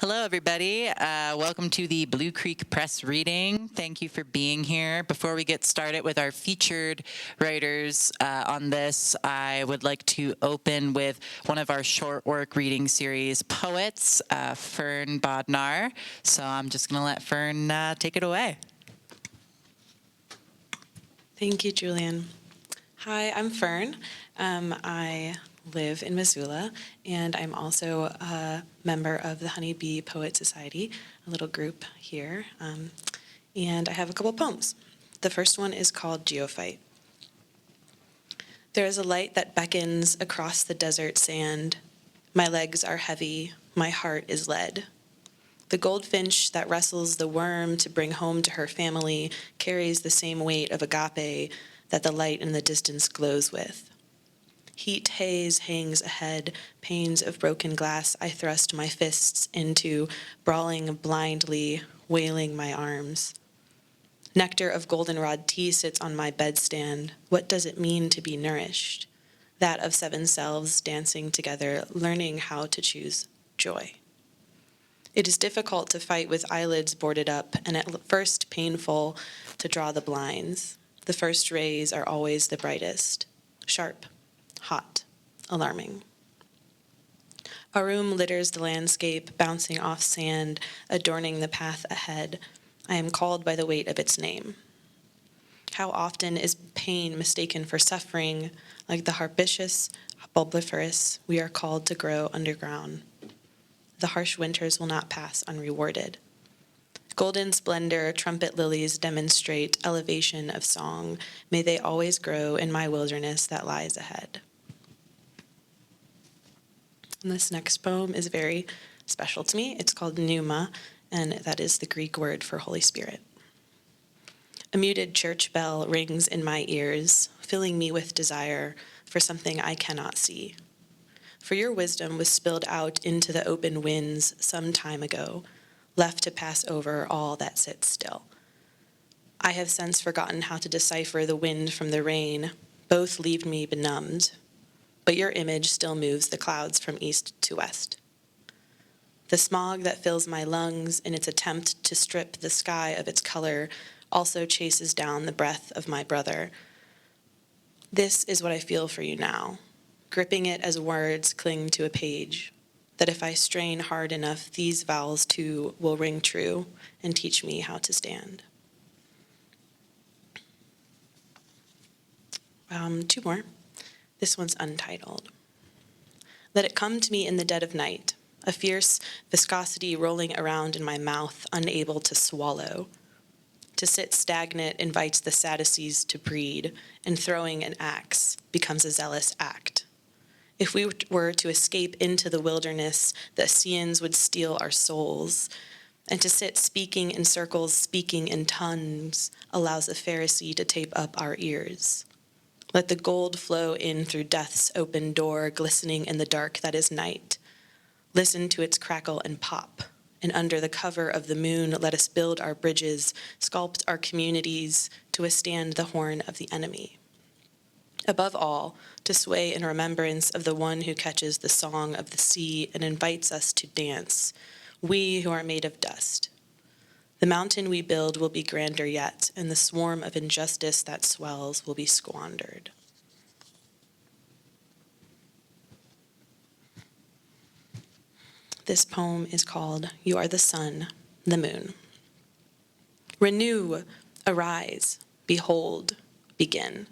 Hello, everybody. Welcome to the Blue Creek Press reading. Thank you for being here. Before we get started with our featured writers on this, I would like to open with one of our short work reading series poets, Fern Bodnar. So I'm just going to let Fern take it away. Thank you, Julian. Hi, I'm Fern. I live in Missoula, and I'm also a member of the Honeybee Poet Society, a little group here. And I have a couple poems. The first one is called Geophyte. There is a light that beckons across the desert sand. My legs are heavy, my heart is lead. The goldfinch that wrestles the worm to bring home to her family carries the same weight of agape that the light in the distance glows with. Heat haze hangs ahead, panes of broken glass I thrust my fists into, brawling blindly, wailing my arms. Nectar of goldenrod tea sits on my bedstand. What does it mean to be nourished? That of seven selves dancing together, learning how to choose joy. It is difficult to fight with eyelids boarded up, and at first painful to draw the blinds. The first rays are always the brightest, sharp, hot, alarming. Our room litters the landscape, bouncing off sand, adorning the path ahead. I am called by the weight of its name. How often is pain mistaken for suffering? Like the herbaceous bulbiferous, we are called to grow underground. The harsh winters will not pass unrewarded. Golden splendor, trumpet lilies demonstrate elevation of song. May they always grow in my wilderness that lies ahead. And this next poem is very special to me. It's called Pneuma, and that is the Greek word for Holy Spirit. A muted church bell rings in my ears, filling me with desire for something I cannot see. For your wisdom was spilled out into the open winds some time ago, left to pass over all that sits still. I have since forgotten how to decipher the wind from the rain. Both leave me benumbed, but your image still moves the clouds from east to west. The smog that fills my lungs in its attempt to strip the sky of its color also chases down the breath of my brother. This is what I feel for you now, gripping it as words cling to a page, that if I strain hard enough, these vowels too will ring true and teach me how to stand. Two more. This one's untitled. Let it come to me in the dead of night, a fierce viscosity rolling around in my mouth, unable to swallow. To sit stagnant invites the Sadducees to breed, and throwing an axe becomes a zealous act. If we were to escape into the wilderness, the Essenes would steal our souls. And to sit speaking in circles, speaking in tongues, allows a Pharisee to tape up our ears. Let the gold flow in through death's open door, glistening in the dark that is night. Listen to its crackle and pop. And under the cover of the moon, let us build our bridges, sculpt our communities to withstand the horn of the enemy. Above all, to sway in remembrance of the one who catches the song of the sea and invites us to dance, we who are made of dust. The mountain we build will be grander yet, and the swarm of injustice that swells will be squandered. This poem is called You Are the Sun, the Moon. Renew, arise, behold, begin.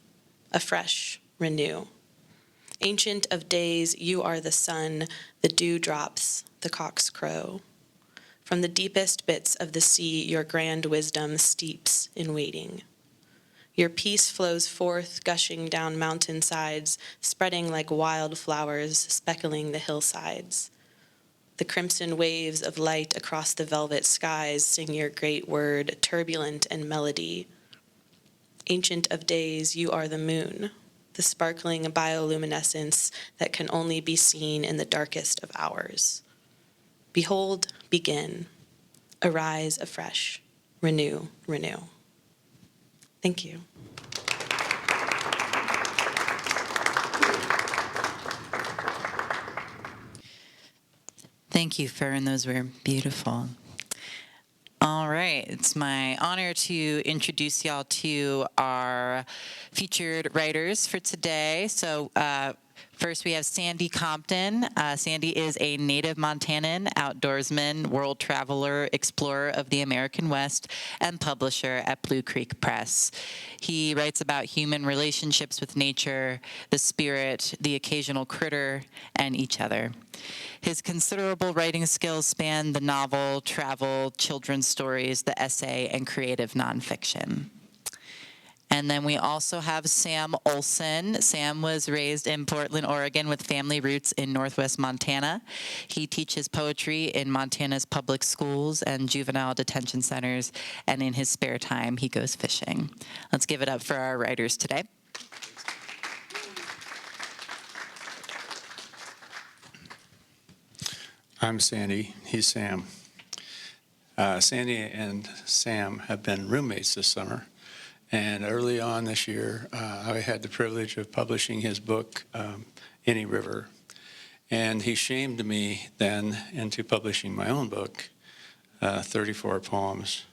Afresh, renew. Ancient of days, you are the sun, the dew drops, the cocks crow. From the deepest bits of the sea, your grand wisdom steeps in waiting. Your peace flows forth, gushing down mountainsides, spreading like wildflowers, speckling the hillsides. The crimson waves of light across the velvet skies sing your great word, turbulent and melody. Ancient of days, you are the moon, the sparkling bioluminescence that can only be seen in the darkest of hours. Behold, begin. Arise afresh. Renew, renew. Thank you. Thank Thank you, Fern. Those were beautiful. All right, it's my honor to introduce y'all to our featured writers for today. First, we have Sandy Compton. Sandy is a native Montanan, outdoorsman, world traveler, explorer of the American West, and publisher at Blue Creek Press. He writes about human relationships with nature, the spirit, the occasional critter, and each other. His considerable writing skills span the novel, travel, children's stories, the essay, and creative nonfiction. And then we also have Sam Olson. Sam was raised in Portland, Oregon, with family roots in Northwest Montana. He teaches poetry in Montana's public schools and juvenile detention centers, and in his spare time, he goes fishing. Let's give it up for our writers today. I'm Sandy. He's Sam. Sandy and Sam have been roommates this summer. And early on this year, I had the privilege of publishing his book, Any River. And he shamed me then into publishing my own book, 34 poems.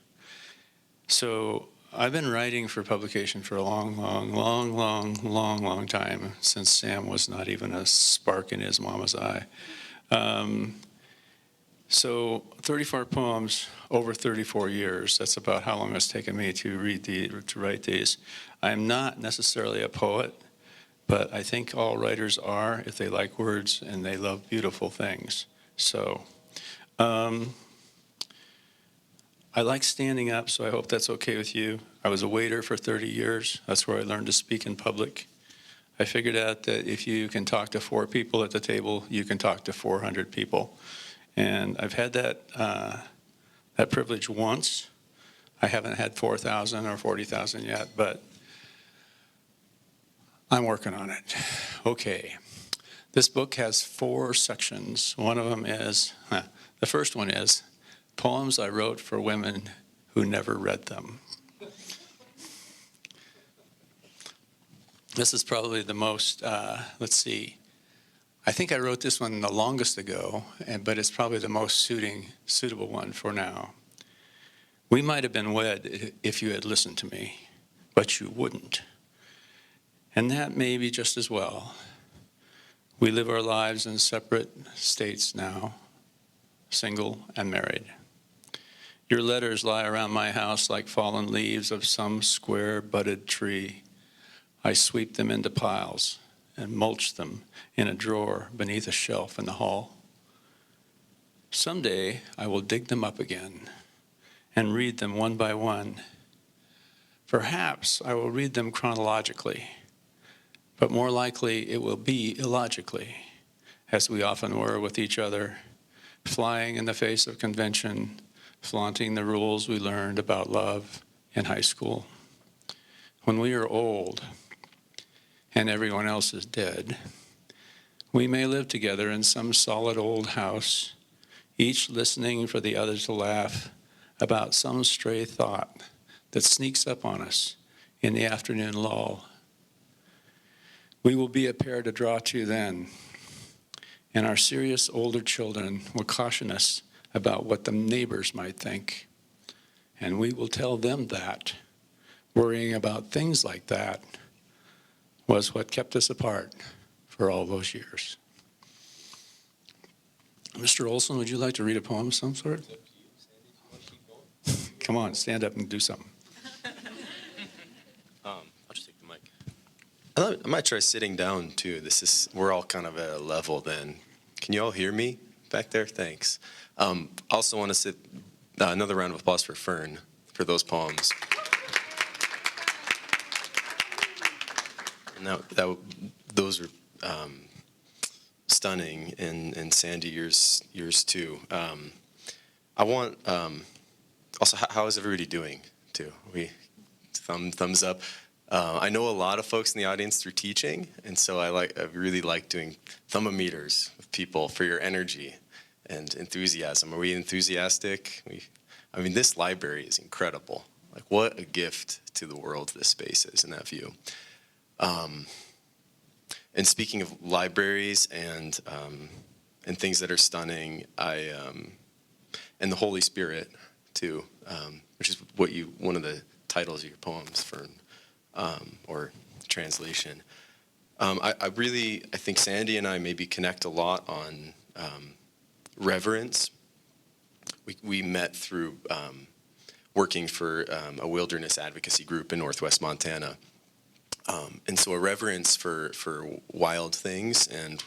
So I've been writing for publication for a long time, since Sam was not even a spark in his mama's eye. So 34 poems over 34 years, that's about how long it's taken me to write these. I'm not necessarily a poet, but I think all writers are if they like words and they love beautiful things. So I like standing up, so I hope that's okay with you. I was a waiter for 30 years. That's where I learned to speak in public. I figured out that if you can talk to 4 people at the table, you can talk to 400 people. And I've had that privilege once. I haven't had 4,000 or 40,000 yet, but I'm working on it. Okay. This book has 4 sections. One of them is, the first one is poems I wrote for women who never read them. This is probably the most, let's see, I think I wrote this one the longest ago, but it's probably the most suitable one for now. We might have been wed if you had listened to me, but you wouldn't. And that may be just as well. We live our lives in separate states now, single and married. Your letters lie around my house like fallen leaves of some square budded tree. I sweep them into piles and mulch them in a drawer beneath a shelf in the hall. Someday I will dig them up again and read them one by one. Perhaps I will read them chronologically, but more likely it will be illogically, as we often were with each other, flying in the face of convention, flaunting the rules we learned about love in high school. When we are old, and everyone else is dead, we may live together in some solid old house, each listening for the other to laugh about some stray thought that sneaks up on us in the afternoon lull. We will be a pair to draw to then, and our serious older children will caution us about what the neighbors might think, and we will tell them that worrying about things like that was what kept us apart for all those years. Mr. Olson, would you like to read a poem of some sort? Come on, stand up and do something. I'll just take the mic. I might try sitting down too. We're all kind of at a level then. Can you all hear me back there? Thanks. Also want to sit another round of applause for Fern for those poems. Those are stunning, and Sandy, yours too. I want also, how is everybody doing too? Thumbs up. I know a lot of folks in the audience through teaching, and so I really like doing thermometers with people for your energy and enthusiasm. Are we enthusiastic? This library is incredible. Like, what a gift to the world this space is in that view. And speaking of libraries and and things that are stunning. And the Holy Spirit too, which is one of the titles of your poems, Fern, or translation. I think Sandy and I maybe connect a lot on reverence. We met through working for a wilderness advocacy group in Northwest Montana. And so a reverence for wild things and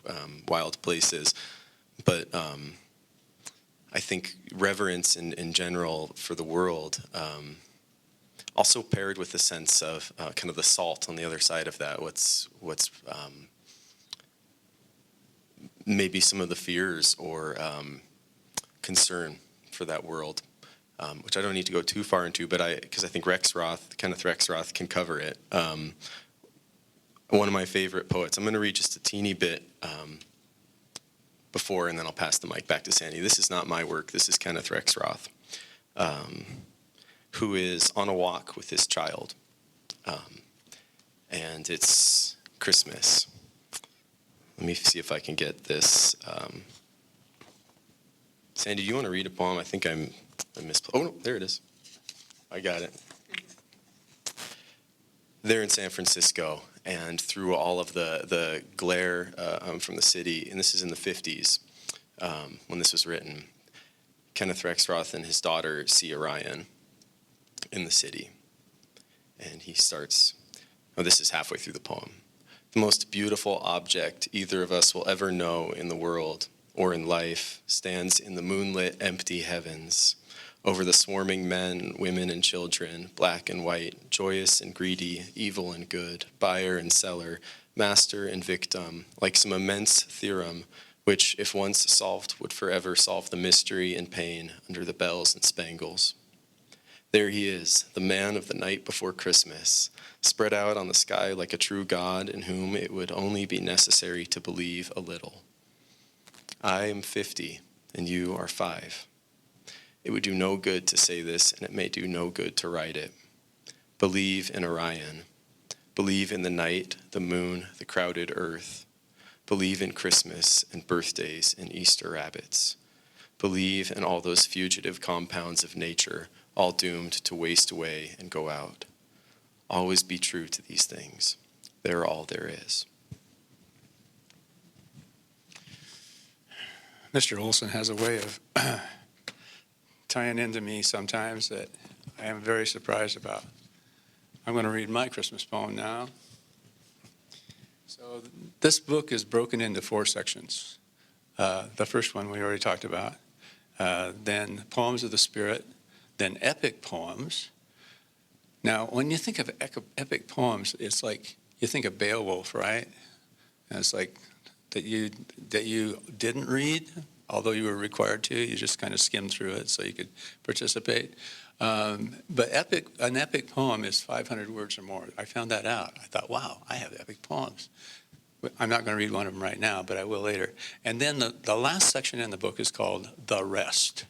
wild places, but I think reverence in general for the world, also paired with a sense of kind of the salt on the other side of that. What's maybe some of the fears or concern for that world, which I don't need to go too far into, but because I think Kenneth Rexroth can cover it. One of my favorite poets. I'm going to read just a teeny bit before, and then I'll pass the mic back to Sandy. This is not my work. This is Kenneth Rexroth, who is on a walk with his child, and it's Christmas. Let me see if I can get this. Sandy, do you want to read a poem? I think I misplaced. Oh, no, there it is. I got it. They're in San Francisco, and through all of the glare from the city, and this is in the 50s when this was written, Kenneth Rexroth and his daughter see Orion in the city. And he starts, this is halfway through the poem. The most beautiful object either of us will ever know in the world or in life stands in the moonlit, empty heavens, over the swarming men, women, and children, black and white, joyous and greedy, evil and good, buyer and seller, master and victim, like some immense theorem, which, if once solved, would forever solve the mystery and pain under the bells and spangles. There he is, the man of the night before Christmas, spread out on the sky like a true God in whom it would only be necessary to believe a little. I am 50, and you are 5. It would do no good to say this, and it may do no good to write it. Believe in Orion. Believe in the night, the moon, the crowded earth. Believe in Christmas and birthdays and Easter rabbits. Believe in all those fugitive compounds of nature, all doomed to waste away and go out. Always be true to these things. They're all there is. Mr. Olson has a way of tying into me sometimes that I am very surprised about. I'm going to read my Christmas poem now. So this book is broken into 4 sections. The first one we already talked about, then Poems of the Spirit, then Epic Poems. Now, when you think of epic poems, it's like you think of Beowulf, right? And it's like that you didn't read, although you were required to. You just kind of skimmed through it so you could participate. But an epic poem is 500 words or more. I found that out. I thought, wow, I have epic poems. I'm not going to read one of them right now, but I will later. And then the last section in the book is called The Rest.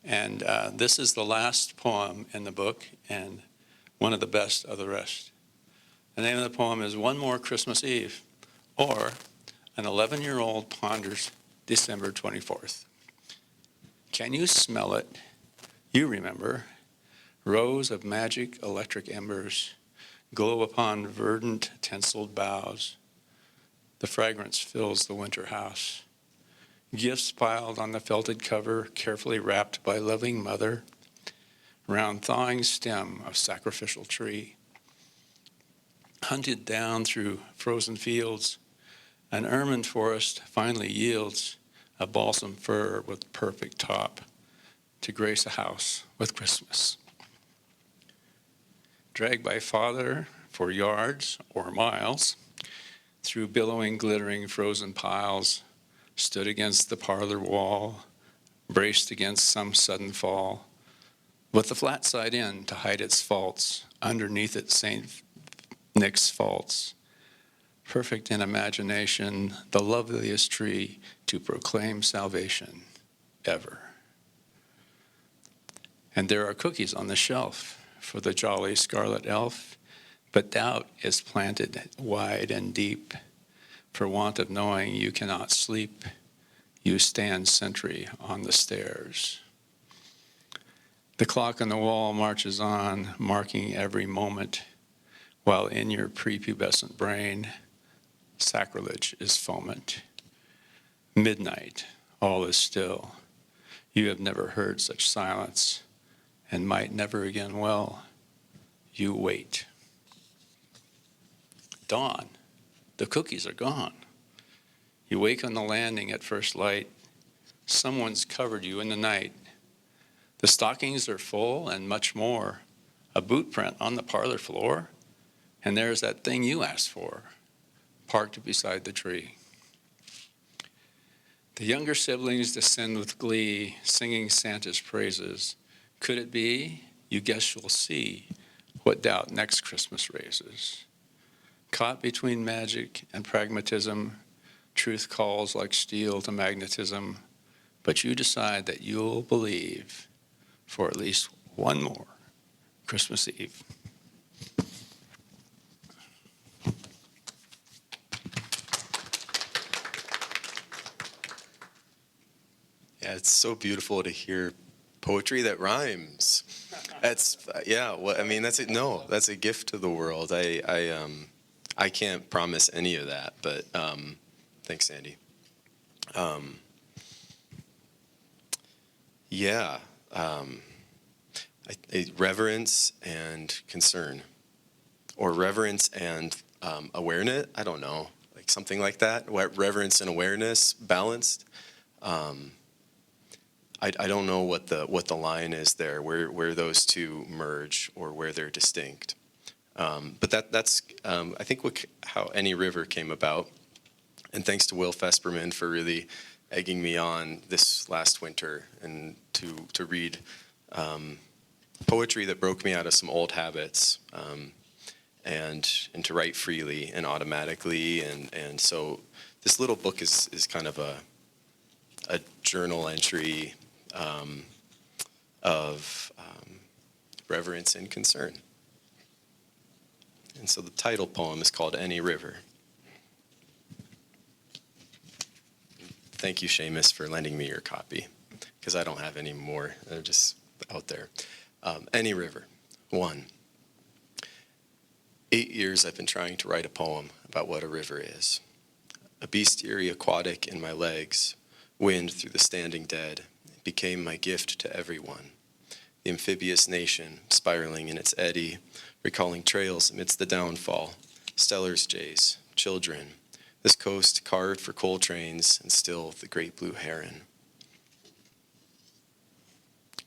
And this is the last poem in the book and one of the best of the rest. The name of the poem is One More Christmas Eve, or an 11-year-old ponders December 24th. Can you smell it? You remember. Rows of magic electric embers glow upon verdant tinseled boughs. The fragrance fills the winter house. Gifts piled on the felted cover, carefully wrapped by loving mother, round thawing stem of sacrificial tree. Hunted down through frozen fields, an ermine forest finally yields a balsam fir with perfect top to grace a house with Christmas. Dragged by father for yards or miles, through billowing, glittering, frozen piles, stood against the parlor wall, braced against some sudden fall, with the flat side in to hide its faults, underneath it St. Nick's faults, perfect in imagination, the loveliest tree to proclaim salvation ever. And there are cookies on the shelf for the jolly scarlet elf, but doubt is planted wide and deep, for want of knowing you cannot sleep, you stand sentry on the stairs. The clock on the wall marches on, marking every moment, while in your prepubescent brain, sacrilege is foment. Midnight, all is still. You have never heard such silence, and might never again. Well, you wait. Dawn, the cookies are gone. You wake on the landing at first light. Someone's covered you in the night. The stockings are full and much more. A boot print on the parlor floor. And there's that thing you asked for, parked beside the tree. The younger siblings descend with glee, singing Santa's praises. Could it be? You guess you'll see what doubt next Christmas raises. Caught between magic and pragmatism, truth calls like steel to magnetism, but you decide that you'll believe for at least one more Christmas Eve. Yeah, it's so beautiful to hear poetry that rhymes. That's Well, I mean, that's a gift to the world. I can't promise any of that, but thanks, Sandy. Reverence and concern, or reverence and awareness. I don't know, like something like that. Reverence and awareness balanced. I don't know what the line is there, where those two merge or where they're distinct. But that's I think how Any River came about. And thanks to Will Fesperman for really egging me on this last winter and to read poetry that broke me out of some old habits, and to write freely and automatically. And so this little book is kind of a journal entry of reverence and concern. And so the title poem is called Any River. Thank you, Seamus, for lending me your copy, because I don't have any more. They're just out there. Any River. 1. 8 years I've been trying to write a poem about what a river is. A bestiary aquatic in my legs, wind through the standing dead, became my gift to everyone. The amphibious nation, spiraling in its eddy, recalling trails amidst the downfall, Stellar's jays, children, this coast carved for coal trains, and still the great blue heron.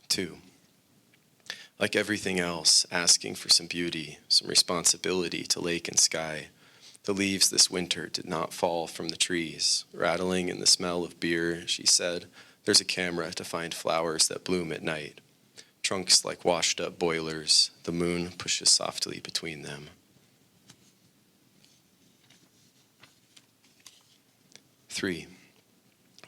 2. Like everything else, asking for some beauty, some responsibility to lake and sky, the leaves this winter did not fall from the trees. Rattling in the smell of beer, she said, there's a camera to find flowers that bloom at night. Trunks like washed up boilers, the moon pushes softly between them. 3.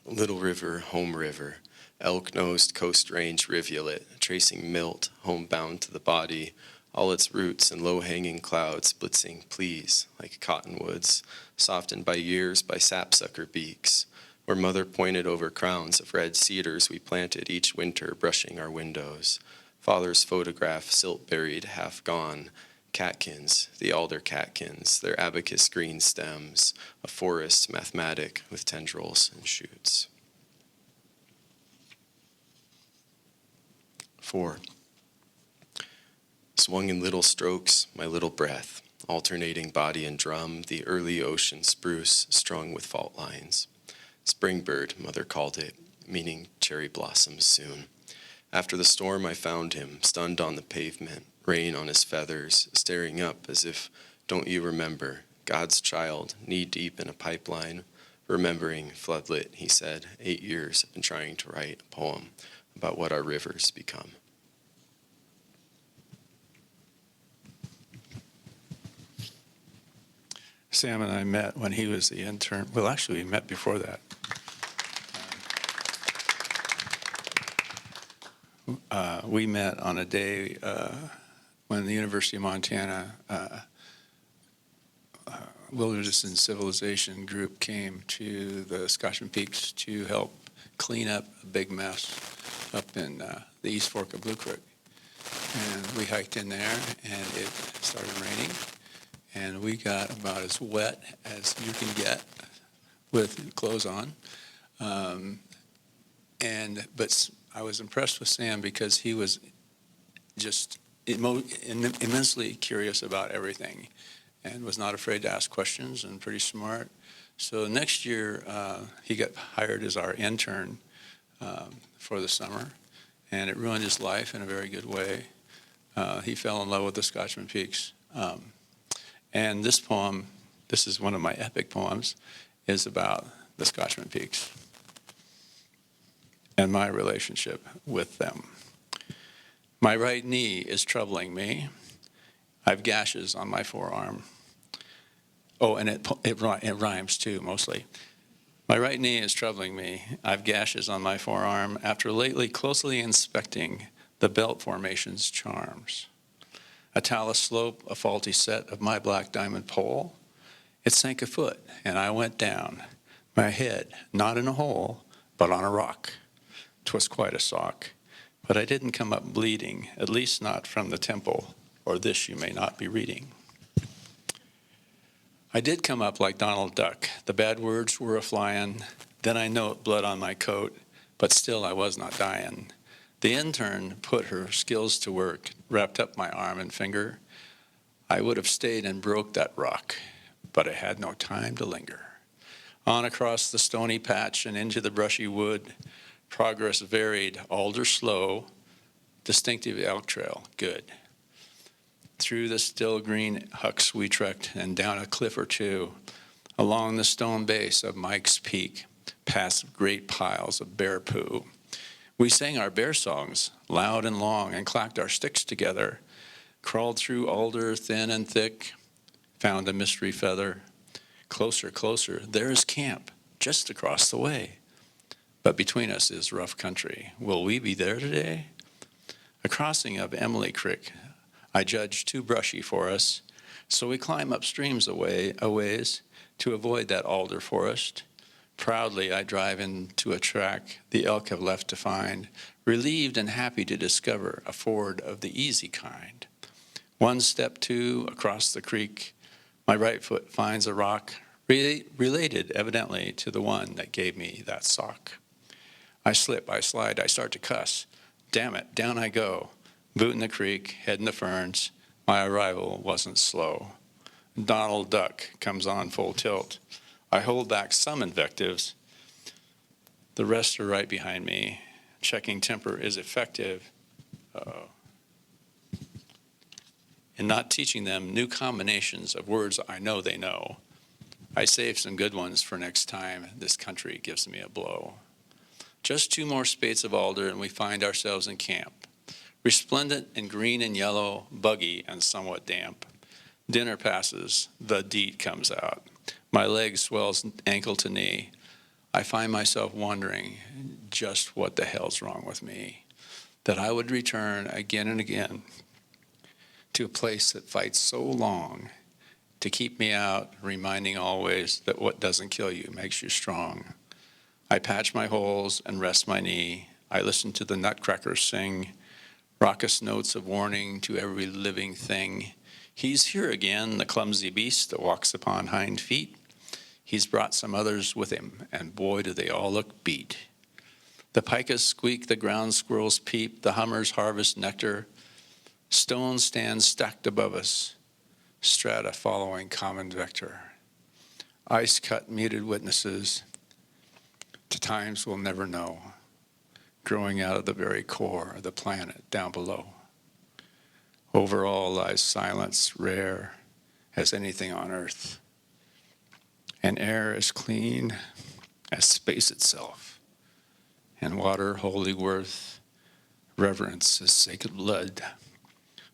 Little river, home river, elk-nosed coast range rivulet, tracing milt, homebound to the body, all its roots and low-hanging clouds blitzing please like cottonwoods, softened by years by sapsucker beaks, where mother pointed over crowns of red cedars we planted each winter brushing our windows. Father's photograph silt-buried, half gone, catkins, the alder catkins, their abacus green stems, a forest mathematic with tendrils and shoots. 4. Swung in little strokes, my little breath, alternating body and drum, the early ocean spruce strung with fault lines. Springbird, mother called it, meaning cherry blossoms soon. After the storm, I found him, stunned on the pavement, rain on his feathers, staring up as if, don't you remember, God's child, knee-deep in a pipeline, remembering floodlit, he said, 8 years I've been trying to write a poem about what our rivers become. Sam and I met when he was the intern. Well, actually, we met before that. We met on a day when the University of Montana Wilderness and Civilization group came to the Scotchman Peaks to help clean up a big mess up in the East Fork of Blue Creek. And we hiked in there, and it started raining, and we got about as wet as you can get with clothes on. But I was impressed with Sam because he was just immensely curious about everything and was not afraid to ask questions and pretty smart. So next year, he got hired as our intern for the summer, and it ruined his life in a very good way. He fell in love with the Scotchman Peaks. And this poem, this is one of my epic poems, is about the Scotchman Peaks and my relationship with them. My right knee is troubling me. I've gashes on my forearm. Oh, and it rhymes too, mostly. My right knee is troubling me. I've gashes on my forearm after lately closely inspecting the belt formation's charms. A talus slope, a faulty set of my black diamond pole. It sank a foot, and I went down. My head, not in a hole, but on a rock. 'Twas quite a sock. But I didn't come up bleeding, at least not from the temple, or this you may not be reading. I did come up like Donald Duck. The bad words were a-flyin'. Then I note blood on my coat, but still I was not dying. The intern put her skills to work, wrapped up my arm and finger. I would have stayed and broke that rock, but I had no time to linger. On across the stony patch and into the brushy wood, progress varied, alder slow, distinctive elk trail, good. Through the still green hucks we trekked and down a cliff or two, along the stone base of Mike's Peak, past great piles of bear poo. We sang our bear songs, loud and long, and clacked our sticks together, crawled through alder thin and thick, found a mystery feather. Closer, closer, there is camp, just across the way. But between us is rough country. Will we be there today? A crossing of Emily Creek, I judge too brushy for us, so we climb up streams a ways to avoid that alder forest. Proudly I drive into a track the elk have left to find, relieved and happy to discover a ford of the easy kind. One step, two, across the creek, my right foot finds a rock, related evidently to the one that gave me that sock. I slip, I slide, I start to cuss. Damn it, down I go. Boot in the creek, head in the ferns. My arrival wasn't slow. Donald Duck comes on full tilt. I hold back some invectives. The rest are right behind me. Checking temper is effective. In not teaching them new combinations of words I know they know. I save some good ones for next time this country gives me a blow. Just 2 more spates of alder and we find ourselves in camp. Resplendent in green and yellow, buggy and somewhat damp. Dinner passes, the DEET comes out. My leg swells ankle to knee. I find myself wondering just what the hell's wrong with me. That I would return again and again to a place that fights so long to keep me out, reminding always that what doesn't kill you makes you strong. I patch my holes and rest my knee. I listen to the nutcrackers sing, raucous notes of warning to every living thing. He's here again, the clumsy beast that walks upon hind feet. He's brought some others with him, and boy, do they all look beat. The pikas squeak, the ground squirrels peep, the hummers harvest nectar. Stones stand stacked above us, strata following common vector. Ice cut muted witnesses to times we'll never know, growing out of the very core of the planet down below. Over all lies silence rare as anything on earth, and air as clean as space itself, and water wholly worth reverence as sacred blood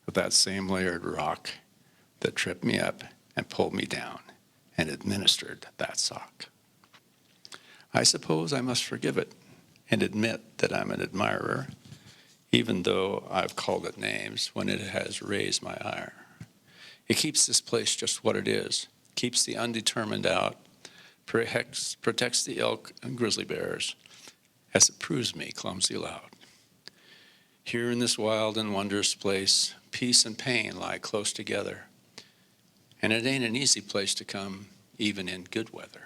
of that same layered rock that tripped me up and pulled me down and administered that sock. I suppose I must forgive it and admit that I'm an admirer, even though I've called it names when it has raised my ire. It keeps this place just what it is, keeps the undetermined out, protects the elk and grizzly bears, as it proves me clumsy loud. Here in this wild and wondrous place, peace and pain lie close together, and it ain't an easy place to come, even in good weather.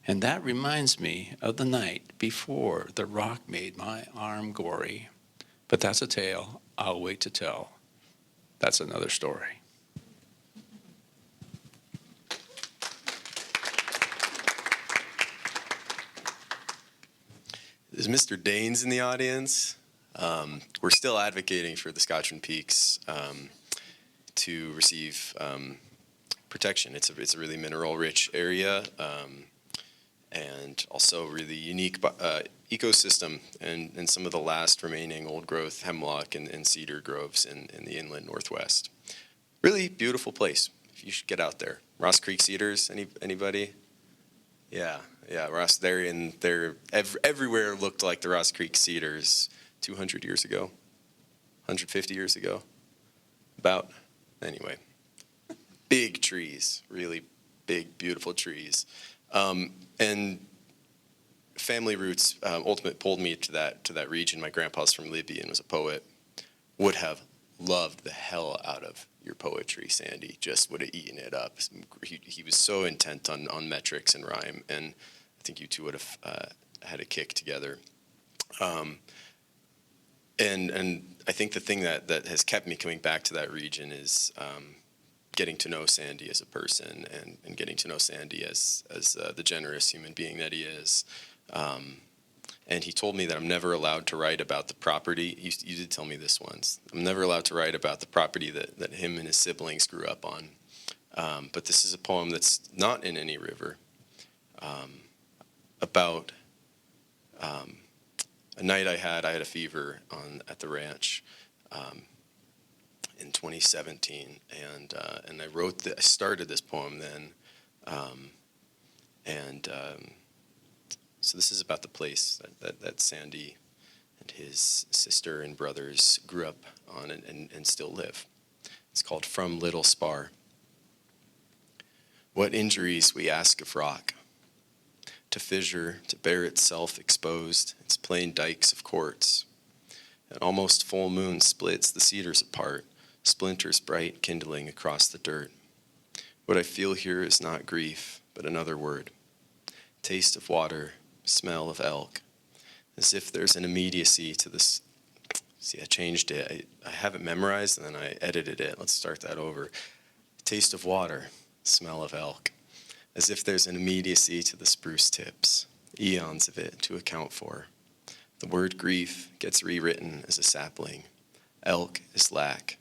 And that reminds me of the night before the rock made my arm gory. But that's a tale I'll wait to tell. That's another story. Is Mr. Danes in the audience? We're still advocating for the Scotchman Peaks to receive protection. It's a really mineral-rich area, and also really unique ecosystem, and some of the last remaining old-growth hemlock and cedar groves in the inland Northwest. Really beautiful place. You should get out there. Ross Creek Cedars, anybody? Yeah, Ross, they're everywhere looked like the Ross Creek Cedars 200 years ago, 150 years ago, about. Anyway, big trees, really big, beautiful trees. And family roots ultimately pulled me to that region. My grandpa's from Libya and was a poet. Would have loved the hell out of your poetry, Sandy. Just would have eaten it up. He was so intent on metrics and rhyme, and I think you two would have had a kick together. And I think the thing that has kept me coming back to that region is getting to know Sandy as a person, and getting to know Sandy as the generous human being that he is. And he told me that I'm never allowed to write about the property. You did tell me this once. I'm never allowed to write about the property that him and his siblings grew up on. But this is a poem that's not in any river, about a night I had a fever at the ranch in 2017, and I started this poem then, so this is about the place that Sandy and his sister and brothers grew up on and still live. It's called From Little Spar. What injuries we ask of rock, to fissure, to bear itself exposed, its plain dikes of quartz. An almost full moon splits the cedars apart, splinters bright kindling across the dirt. What I feel here is not grief, but another word. Taste of water, smell of elk. As if there's an immediacy to this. See, I changed it. I have it memorized, and then I edited it. Let's start that over. Taste of water, smell of elk. As if there's an immediacy to the spruce tips, eons of it to account for. The word grief gets rewritten as a sapling. Elk is lack.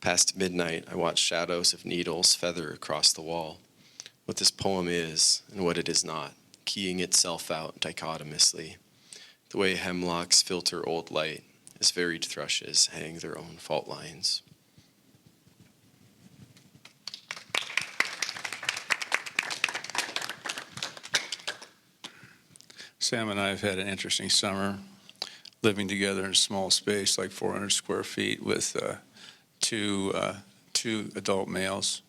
Past midnight, I watch shadows of needles feather across the wall. What this poem is and what it is not, keying itself out dichotomously. The way hemlocks filter old light, as varied thrushes hang their own fault lines. Sam and I have had an interesting summer, living together in a small space, like 400 square feet, with two adult males,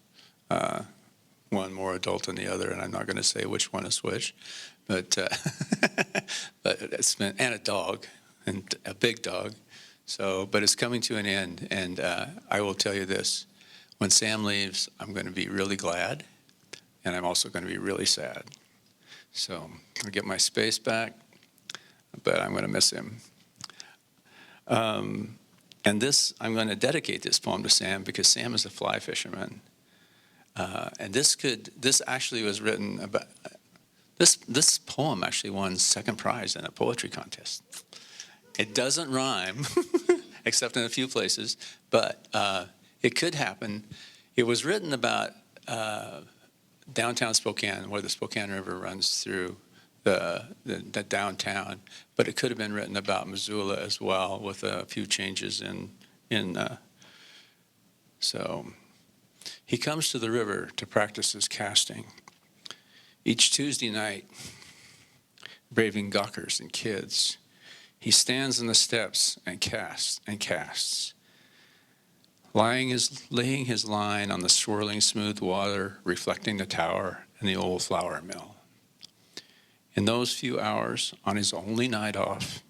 one more adult than the other, and I'm not going to say which one is which, but but it's been, and a dog, and a big dog. So, but it's coming to an end, and I will tell you this: when Sam leaves, I'm going to be really glad, and I'm also going to be really sad. So I'll get my space back, but I'm going to miss him. And this, I'm going to dedicate this poem to Sam because Sam is a fly fisherman. And this actually was written about, this poem actually won second prize in a poetry contest. It doesn't rhyme, except in a few places, but it could happen. It was written about downtown Spokane, where the Spokane River runs through the downtown, but it could have been written about Missoula as well, with a few changes so he comes to the river to practice his casting. Each Tuesday night, braving gawkers and kids, he stands on the steps and casts. Laying his line on the swirling smooth water, reflecting the tower and the old flour mill. In those few hours, on his only night off,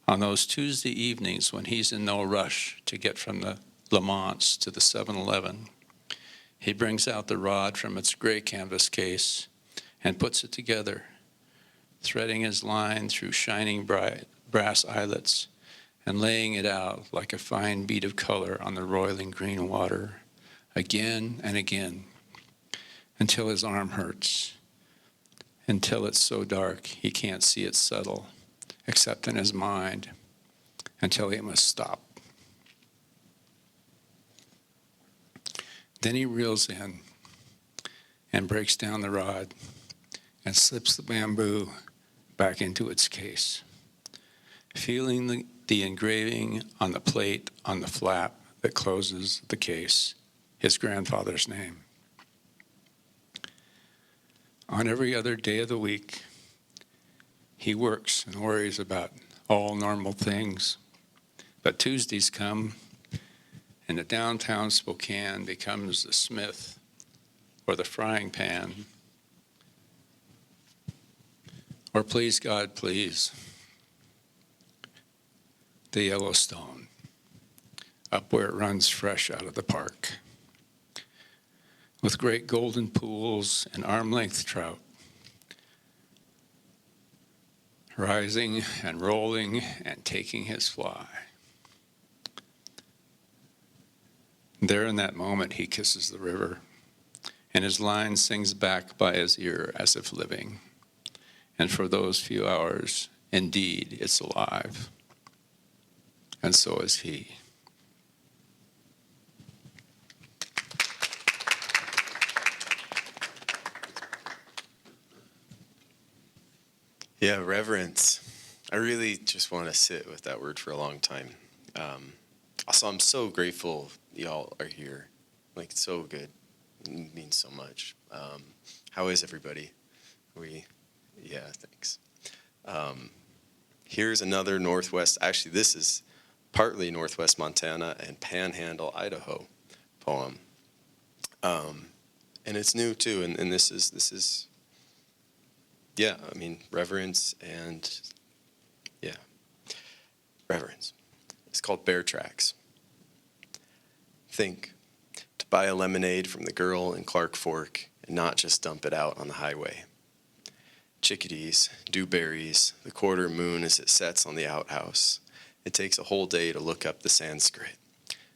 on those Tuesday evenings when he's in no rush to get from the Lamonts to the 7-Eleven, he brings out the rod from its gray canvas case and puts it together, threading his line through shining bright brass eyelets and laying it out like a fine bead of color on the roiling green water, again and again, until his arm hurts, until it's so dark he can't see it settle, except in his mind, until he must stop. Then he reels in and breaks down the rod and slips the bamboo back into its case, feeling the engraving on the plate on the flap that closes the case, his grandfather's name. On every other day of the week, he works and worries about all normal things. But Tuesdays come, and the downtown Spokane becomes the smith or the frying pan, or please God, please, the Yellowstone, up where it runs fresh out of the park, with great golden pools and arm-length trout, rising and rolling and taking his fly. There in that moment, he kisses the river, and his line sings back by his ear as if living. And for those few hours, indeed, it's alive. And so is he. Yeah, reverence. I really just want to sit with that word for a long time. Also, I'm so grateful y'all are here. Like, so good. It means so much. How is everybody? Yeah, thanks. Here's another Northwest, actually this is partly Northwest Montana and Panhandle, Idaho poem. And it's new too, and this is, yeah, I mean, reverence and, yeah, reverence. It's called Bear Tracks. Think, to buy a lemonade from the girl in Clark Fork and not just dump it out on the highway. Chickadees, dewberries, the quarter moon as it sets on the outhouse. It takes a whole day to look up the Sanskrit.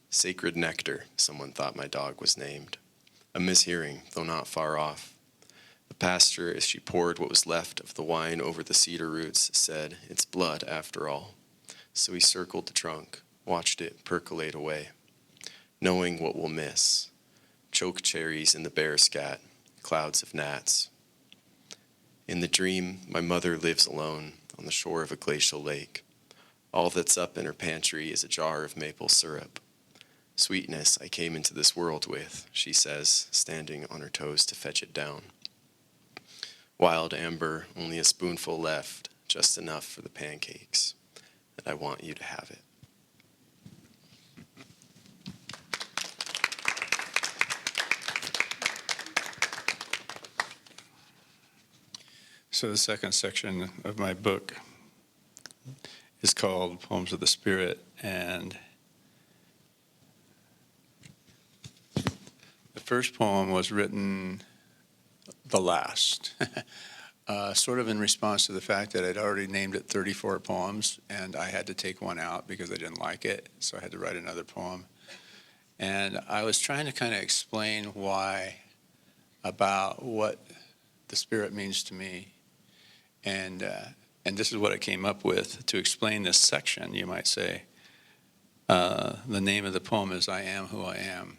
Sacred nectar, someone thought my dog was named. A mishearing, though not far off. The pastor, as she poured what was left of the wine over the cedar roots, said, "It's blood after all." So he circled the trunk, watched it percolate away, knowing what we'll miss. Choke cherries in the bear scat, clouds of gnats. In the dream, my mother lives alone on the shore of a glacial lake. All that's up in her pantry is a jar of maple syrup. Sweetness I came into this world with, she says, standing on her toes to fetch it down. Wild amber, only a spoonful left, just enough for the pancakes. And I want you to have it. So the second section of my book is called Poems of the Spirit, and the first poem was written the last, sort of in response to the fact that I'd already named it 34 poems, and I had to take one out because I didn't like it, so I had to write another poem. And I was trying to kind of explain why, about what the Spirit means to me. And this is what I came up with to explain this section, you might say. The name of the poem is I Am Who I Am.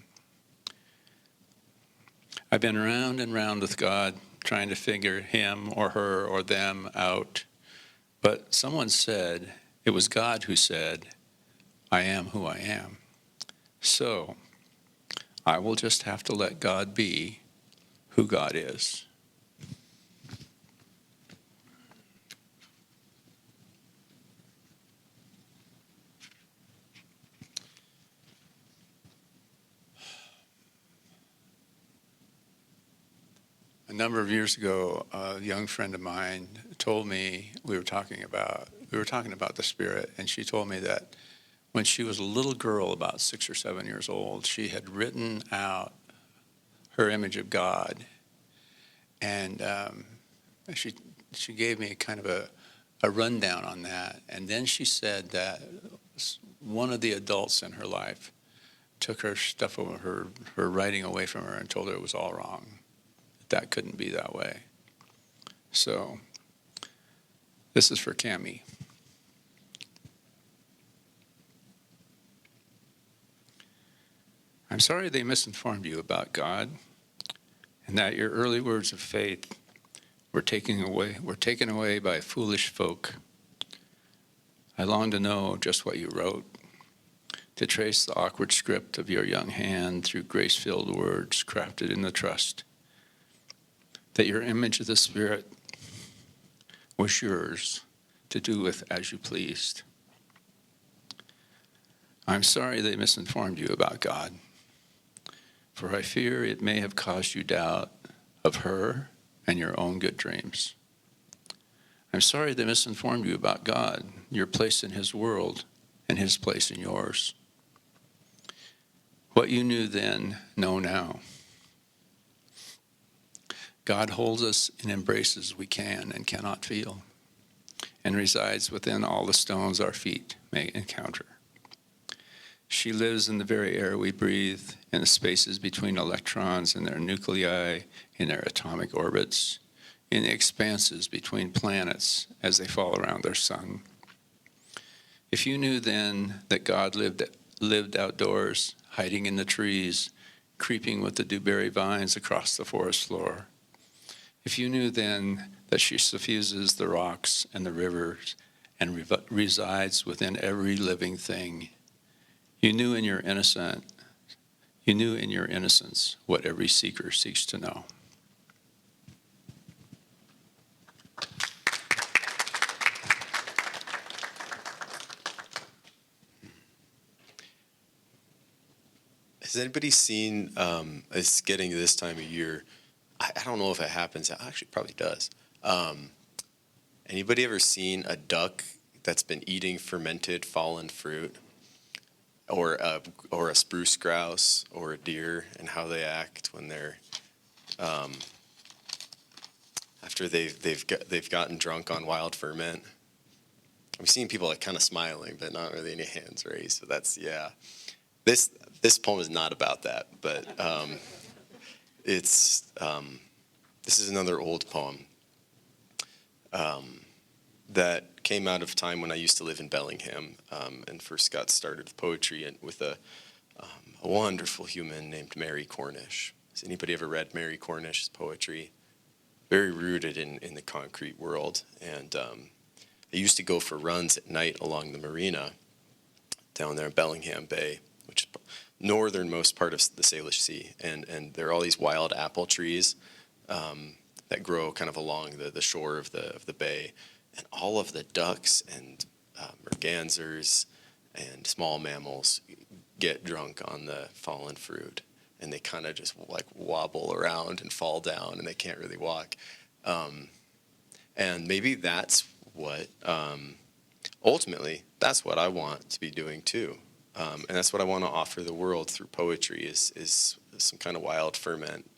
I've been round and round with God, trying to figure him or her or them out. But someone said, it was God who said, I am who I am. So I will just have to let God be who God is. A number of years ago, a young friend of mine told me, we were talking about the Spirit, and she told me that when she was a little girl, about 6 or 7 years old, she had written out her image of God, and she gave me kind of a rundown on that. And then she said that one of the adults in her life took her stuff, her writing away from her, and told her it was all wrong. That couldn't be that way. So this is for Cammie. I'm sorry they misinformed you about God, and that your early words of faith were taken away by foolish folk. I long to know just what you wrote, to trace the awkward script of your young hand through grace-filled words crafted in the trust that your image of the Spirit was yours to do with as you pleased. I'm sorry they misinformed you about God, for I fear it may have caused you doubt of her and your own good dreams. I'm sorry they misinformed you about God, your place in his world, and his place in yours. What you knew then, know now. God holds us in embraces we can and cannot feel, and resides within all the stones our feet may encounter. She lives in the very air we breathe, in the spaces between electrons and their nuclei, in their atomic orbits, in the expanses between planets as they fall around their sun. If you knew then that God lived outdoors, hiding in the trees, creeping with the dewberry vines across the forest floor, if you knew then that she suffuses the rocks and the rivers and resides within every living thing, you knew in your innocence what every seeker seeks to know. Has anybody seen, it's getting this time of year, I don't know if it happens, it actually probably does. Anybody ever seen a duck that's been eating fermented fallen fruit? Or a spruce grouse or a deer, and how they act when they're after they've gotten drunk on wild ferment. I've seen people like kind of smiling, but not really any hands raised. So that's This poem is not about that, but this is another old poem that came out of time when I used to live in Bellingham and first got started with poetry and with a wonderful human named Mary Cornish. Has anybody ever read Mary Cornish's poetry? Very rooted in the concrete world. And I used to go for runs at night along the marina down there in Bellingham Bay, which is the northernmost part of the Salish Sea. And there are all these wild apple trees that grow kind of along the shore of the bay. And all of the ducks and mergansers and small mammals get drunk on the fallen fruit, and they kind of just like wobble around and fall down, and they can't really walk. And maybe that's what, ultimately, that's what I want to be doing too. And that's what I want to offer the world through poetry is some kind of wild ferment.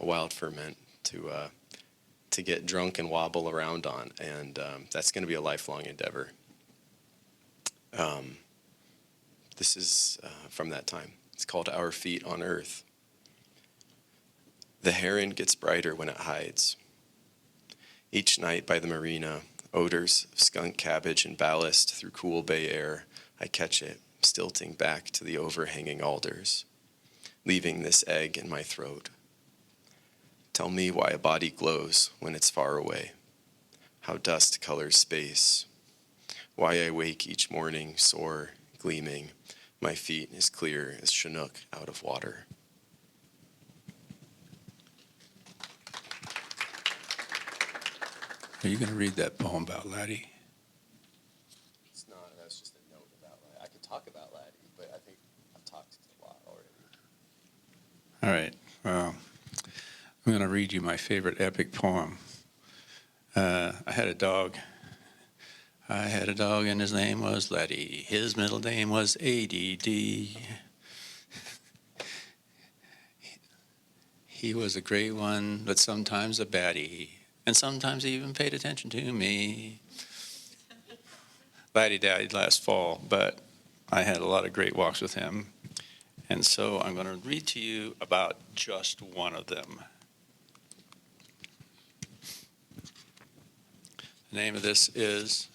A wild ferment to get drunk and wobble around on, and that's going to be a lifelong endeavor. This is from that time. It's called Our Feet on Earth. The heron gets brighter when it hides. Each night by the marina, odors of skunk cabbage and ballast through cool bay air, I catch it, stilting back to the overhanging alders, leaving this egg in my throat. Tell me why a body glows when it's far away, how dust colors space, why I wake each morning sore, gleaming, my feet as clear as Chinook out of water. Are you going to read that poem about Laddie? It's not, that's just a note about Laddie. I could talk about Laddie, but I think I've talked a lot already. All right. Well, I'm going to read you my favorite epic poem. I had a dog. And his name was Letty. His middle name was ADD. He was a great one, but sometimes a baddie. And sometimes he even paid attention to me. Laddie died last fall, but I had a lot of great walks with him. And so I'm going to read to you about just one of them. The name of this is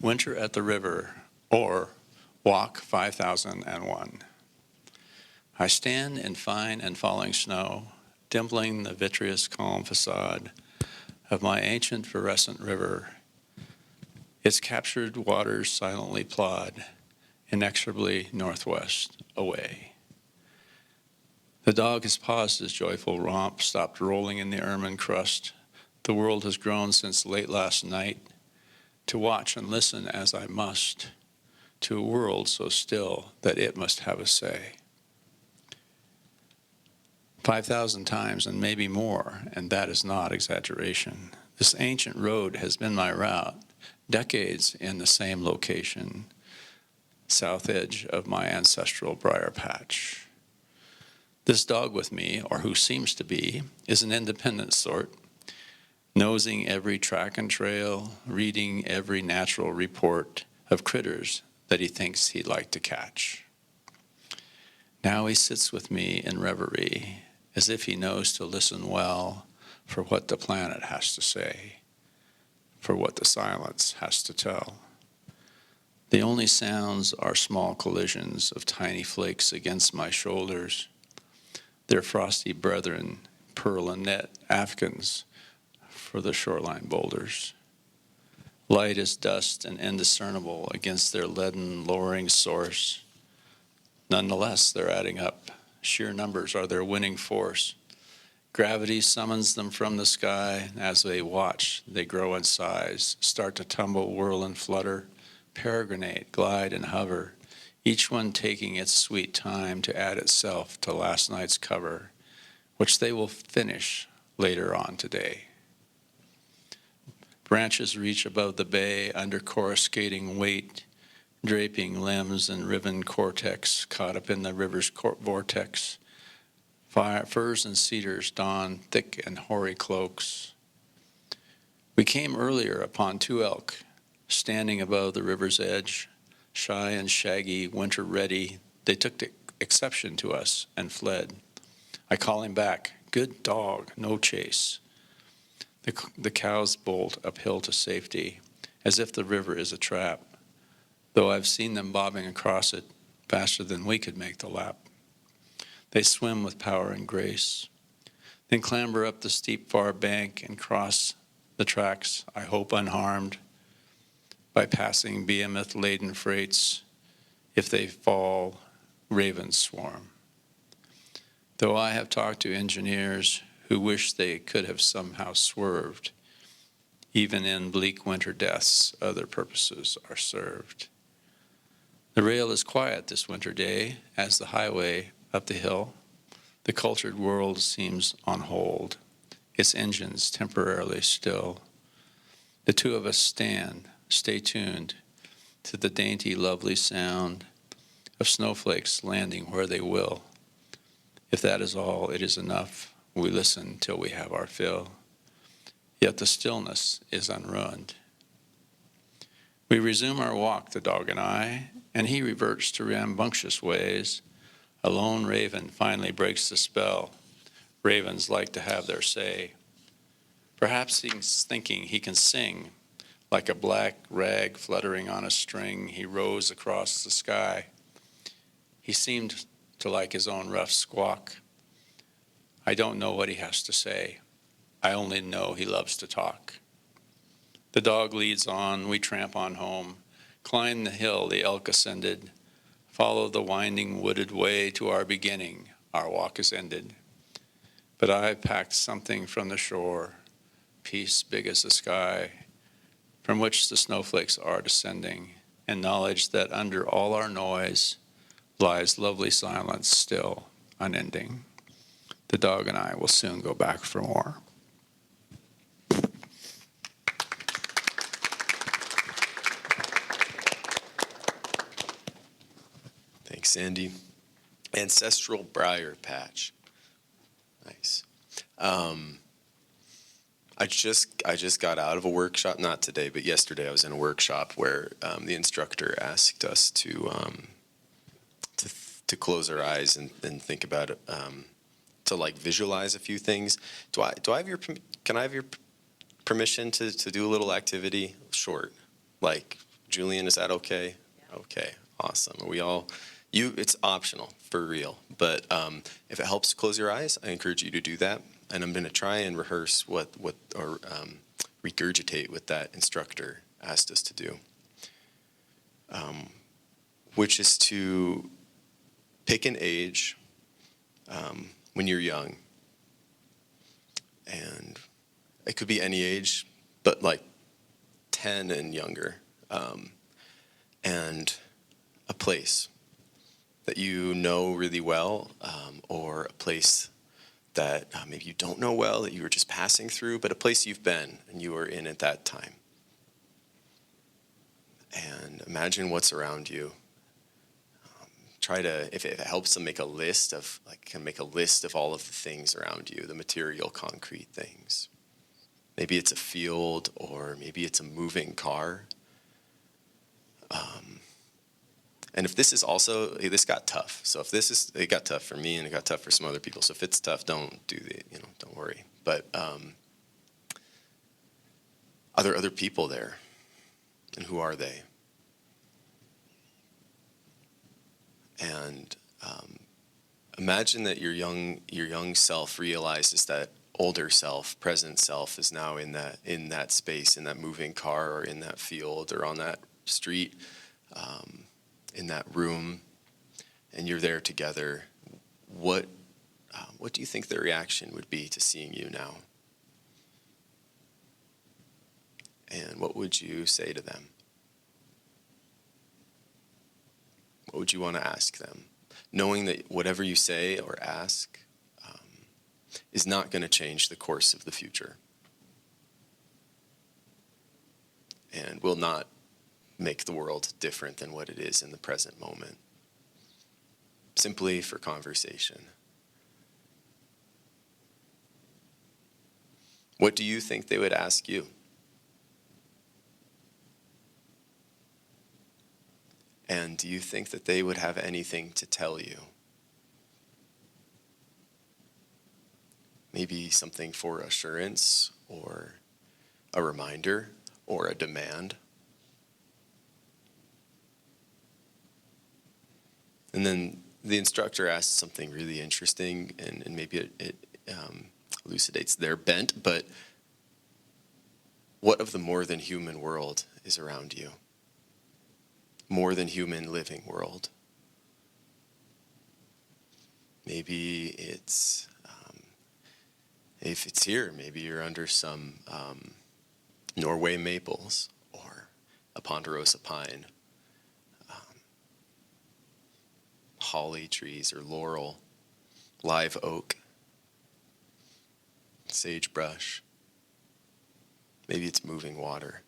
Winter at the River, or Walk 5001. I stand in fine and falling snow, dimpling the vitreous calm facade of my ancient fluorescent river. Its captured waters silently plod, inexorably northwest away. The dog has paused his joyful romp, stopped rolling in the ermine crust. The world has grown since late last night, to watch and listen as I must, to a world so still that it must have a say. 5,000 times and maybe more, and that is not exaggeration. This ancient road has been my route, decades in the same location, south edge of my ancestral briar patch. This dog with me, or who seems to be, is an independent sort, nosing every track and trail, reading every natural report of critters that he thinks he'd like to catch. Now he sits with me in reverie, as if he knows to listen well for what the planet has to say, for what the silence has to tell. The only sounds are small collisions of tiny flakes against my shoulders, their frosty brethren, pearl and net Africans for the shoreline boulders. Light as dust and indiscernible against their leaden, lowering source. Nonetheless, they're adding up. Sheer numbers are their winning force. Gravity summons them from the sky. As they watch, they grow in size, start to tumble, whirl and flutter, peregrinate, glide and hover, each one taking its sweet time to add itself to last night's cover, which they will finish later on today. Branches reach above the bay under coruscating weight, draping limbs and riven cortex caught up in the river's vortex. Firs and cedars don thick and hoary cloaks. We came earlier upon 2 elk, standing above the river's edge, shy and shaggy, winter ready. They took exception to us and fled. I call him back, good dog, no chase. The cows bolt uphill to safety, as if the river is a trap, though I've seen them bobbing across it faster than we could make the lap. They swim with power and grace, then clamber up the steep far bank and cross the tracks, I hope unharmed, by passing behemoth-laden freights. If they fall, ravens swarm. Though I have talked to engineers who wish they could have somehow swerved, even in bleak winter deaths, other purposes are served. The rail is quiet this winter day as the highway up the hill. The cultured world seems on hold, its engines temporarily still. The two of us stay tuned to the dainty, lovely sound of snowflakes landing where they will. If that is all, it is enough. We listen till we have our fill. Yet the stillness is unruined. We resume our walk, the dog and I, and he reverts to rambunctious ways. A lone raven finally breaks the spell. Ravens like to have their say. Perhaps he's thinking he can sing. Like a black rag fluttering on a string, he rose across the sky. He seemed to like his own rough squawk. I don't know what he has to say. I only know he loves to talk. The dog leads on, we tramp on home, climb the hill the elk ascended, follow the winding wooded way to our beginning. Our walk is ended. But I've packed something from the shore, peace big as the sky, from which the snowflakes are descending, and knowledge that under all our noise lies lovely silence still unending. The dog and I will soon go back for more. Thanks, Sandy. Ancestral briar patch. Nice. I just got out of a workshop, not today, but yesterday I was in a workshop where the instructor asked us to close our eyes and think about it, to like visualize a few things. Can I have your permission to do a little activity? Short. Like, Julian, is that okay? Yeah. Okay, awesome. Are we all, it's optional, for real. But if it helps close your eyes, I encourage you to do that. And I'm going to try and rehearse or regurgitate what that instructor asked us to do, which is to pick an age when you're young. And it could be any age, but like 10 and younger. And a place that you know really well, or a place that maybe you don't know well, that you were just passing through, but a place you've been and you were in at that time. And imagine what's around you. Try to, if it helps, to make a list of, all of the things around you, the material, concrete things. Maybe it's a field, or maybe it's a moving car. And if this is also, this got tough. So if it got tough for me and it got tough for some other people. So if it's tough, don't worry. But are there other people there? And who are they? And imagine that your young self realizes that older self, present self, is now in that space, in that moving car, or in that field, or on that street, in that room, and you're there together. What do you think their reaction would be to seeing you now? And what would you say to them? What would you want to ask them? Knowing that whatever you say or ask is not going to change the course of the future, and will not make the world different than what it is in the present moment. Simply for conversation. What do you think they would ask you? And do you think that they would have anything to tell you? Maybe something for assurance, or a reminder, or a demand. And then the instructor asks something really interesting, and maybe it elucidates their bent, but what of the more than human world is around you? More than human living world. Maybe it's, if it's here, maybe you're under some Norway maples, or a ponderosa pine, holly trees, or laurel, live oak, sagebrush. Maybe it's moving water.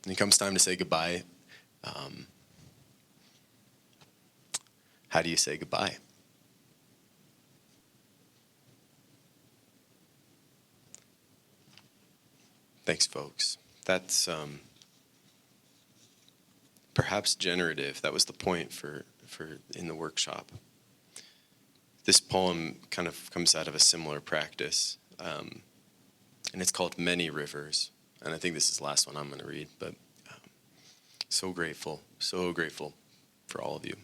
And it comes time to say goodbye. How do you say goodbye? Thanks, folks. That's perhaps generative. That was the point for in the workshop. This poem kind of comes out of a similar practice, and it's called Many Rivers. And I think this is the last one I'm going to read, but so grateful for all of you.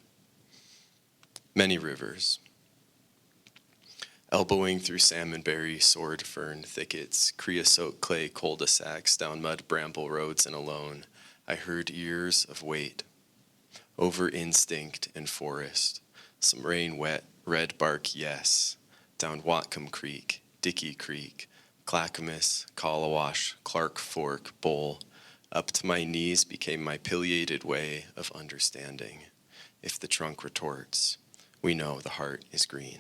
Many rivers. Elbowing through salmonberry, sword fern thickets, creosote clay cul-de-sacs, down mud bramble roads and alone, I heard years of wait. Over instinct and forest, some rain wet, red bark yes, down Whatcom Creek, Dickey Creek, Clackamas, Kallawash, Clark Fork, Bowl, up to my knees became my pileated way of understanding. If the trunk retorts, we know the heart is green.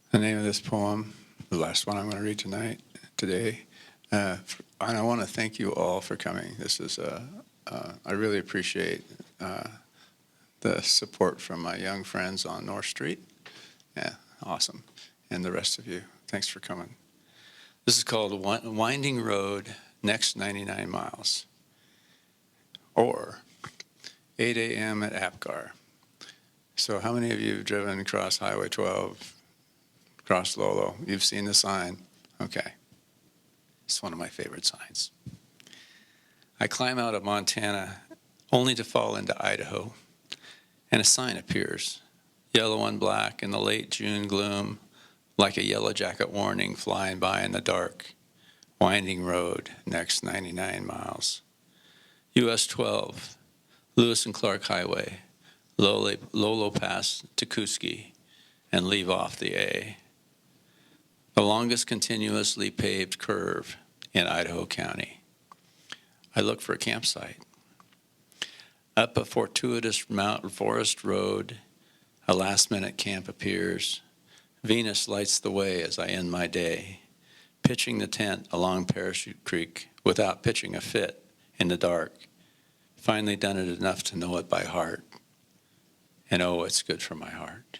The name of this poem, the last one I'm going to read today, and I want to thank you all for coming. This is I really appreciate the support from my young friends on North Street. Yeah, awesome. And the rest of you, thanks for coming. This is called Winding Road, Next 99 Miles, or 8 a.m. at Apgar. So how many of you have driven across Highway 12, across Lolo? You've seen the sign. Okay. It's one of my favorite signs. I climb out of Montana only to fall into Idaho, and a sign appears, yellow and black in the late June gloom, like a yellow jacket warning flying by in the dark. Winding road, next 99 miles. US 12, Lewis and Clark Highway, Lolo Pass to Kuski, and leave off the A. The longest continuously paved curve in Idaho County. I look for a campsite. Up a fortuitous mountain forest road, a last-minute camp appears. Venus lights the way as I end my day, pitching the tent along Parachute Creek without pitching a fit in the dark. Finally done it enough to know it by heart. And oh, it's good for my heart.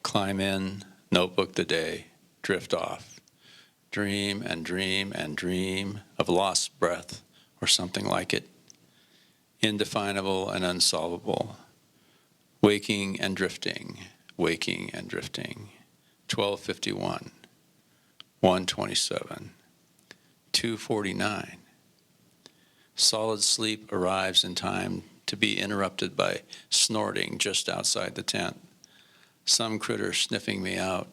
Climb in, notebook the day, drift off. Dream and dream and dream of lost breath or something like it. Indefinable and unsolvable. Waking and drifting, waking and drifting. 12:51, 1:27, 2:49. Solid sleep arrives in time to be interrupted by snorting just outside the tent. Some critter sniffing me out.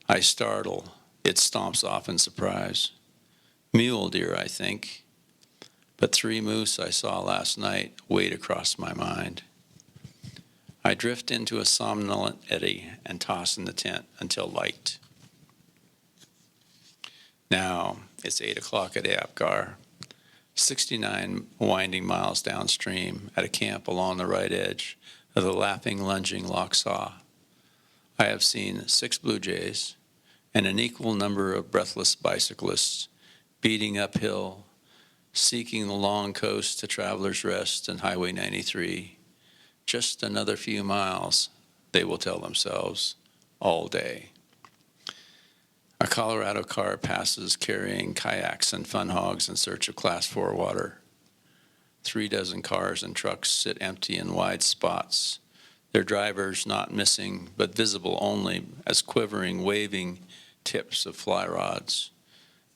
I startle. It stomps off in surprise. Mule deer, I think. But 3 moose I saw last night wade across my mind. I drift into a somnolent eddy and toss in the tent until light. Now it's 8 o'clock at Apgar, 69 winding miles downstream at a camp along the right edge of the laughing, lunging Loch Saw. I have seen 6 blue jays and an equal number of breathless bicyclists beating uphill, seeking the long coast to Traveler's Rest and Highway 93. Just another few miles, they will tell themselves, all day. A Colorado car passes carrying kayaks and fun hogs in search of Class 4 water. 3 dozen cars and trucks sit empty in wide spots, their drivers not missing but visible only as quivering, waving tips of fly rods.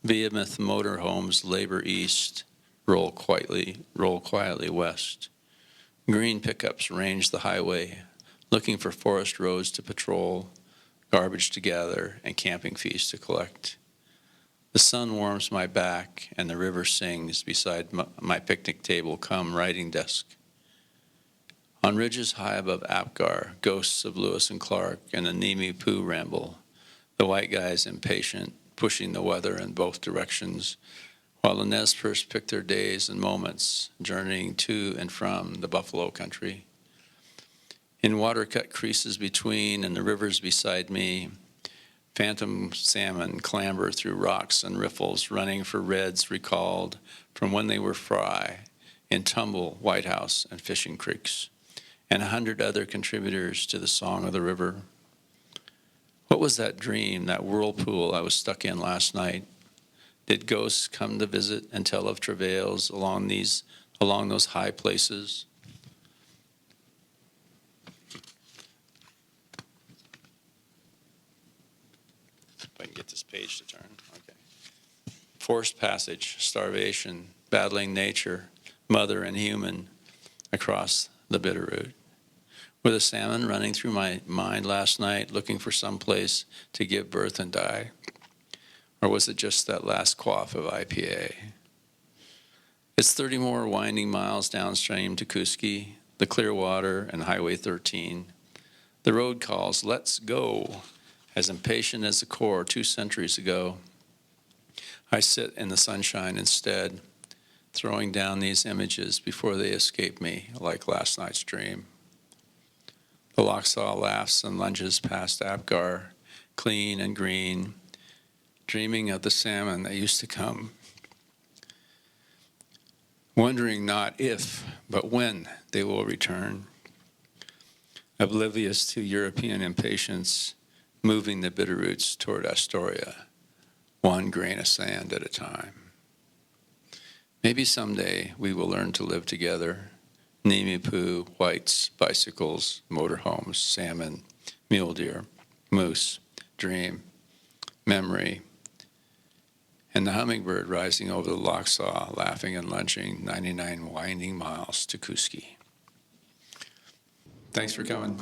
Behemoth motorhomes labor east, roll quietly west. Green pickups range the highway, looking for forest roads to patrol, garbage to gather, and camping fees to collect. The sun warms my back, and the river sings beside my picnic table come writing desk. On ridges high above Apgar, ghosts of Lewis and Clark and the Nemi Poo ramble, the white guys impatient, pushing the weather in both directions, while the Nez Perce pick their days and moments, journeying to and from the buffalo country. In water-cut creases between and the rivers beside me, phantom salmon clamber through rocks and riffles, running for reds recalled from when they were fry in Tumble, White House, and Fishing Creeks, and 100 other contributors to the song of the river. What was that dream, that whirlpool I was stuck in last night? Did ghosts come to visit and tell of travails along those high places? If I can get this page to turn. Okay. Forced passage, starvation, battling nature, mother and human across the Bitterroot. Were the salmon running through my mind last night, looking for some place to give birth and die? Or was it just that last quaff of IPA? It's 30 more winding miles downstream to Kuski, the Clearwater, and Highway 13. The road calls, let's go, as impatient as the core 2 centuries ago. I sit in the sunshine instead, throwing down these images before they escape me like last night's dream. The Lochsaw laughs and lunges past Apgar, clean and green, dreaming of the salmon that used to come, wondering not if, but when they will return, oblivious to European impatience, moving the Bitterroots toward Astoria, one grain of sand at a time. Maybe someday we will learn to live together, Nimipu, whites, bicycles, motorhomes, salmon, mule deer, moose, dream, memory, and the hummingbird rising over the Lochsaw, laughing and lunching 99 winding miles to Kuski. Thanks for coming.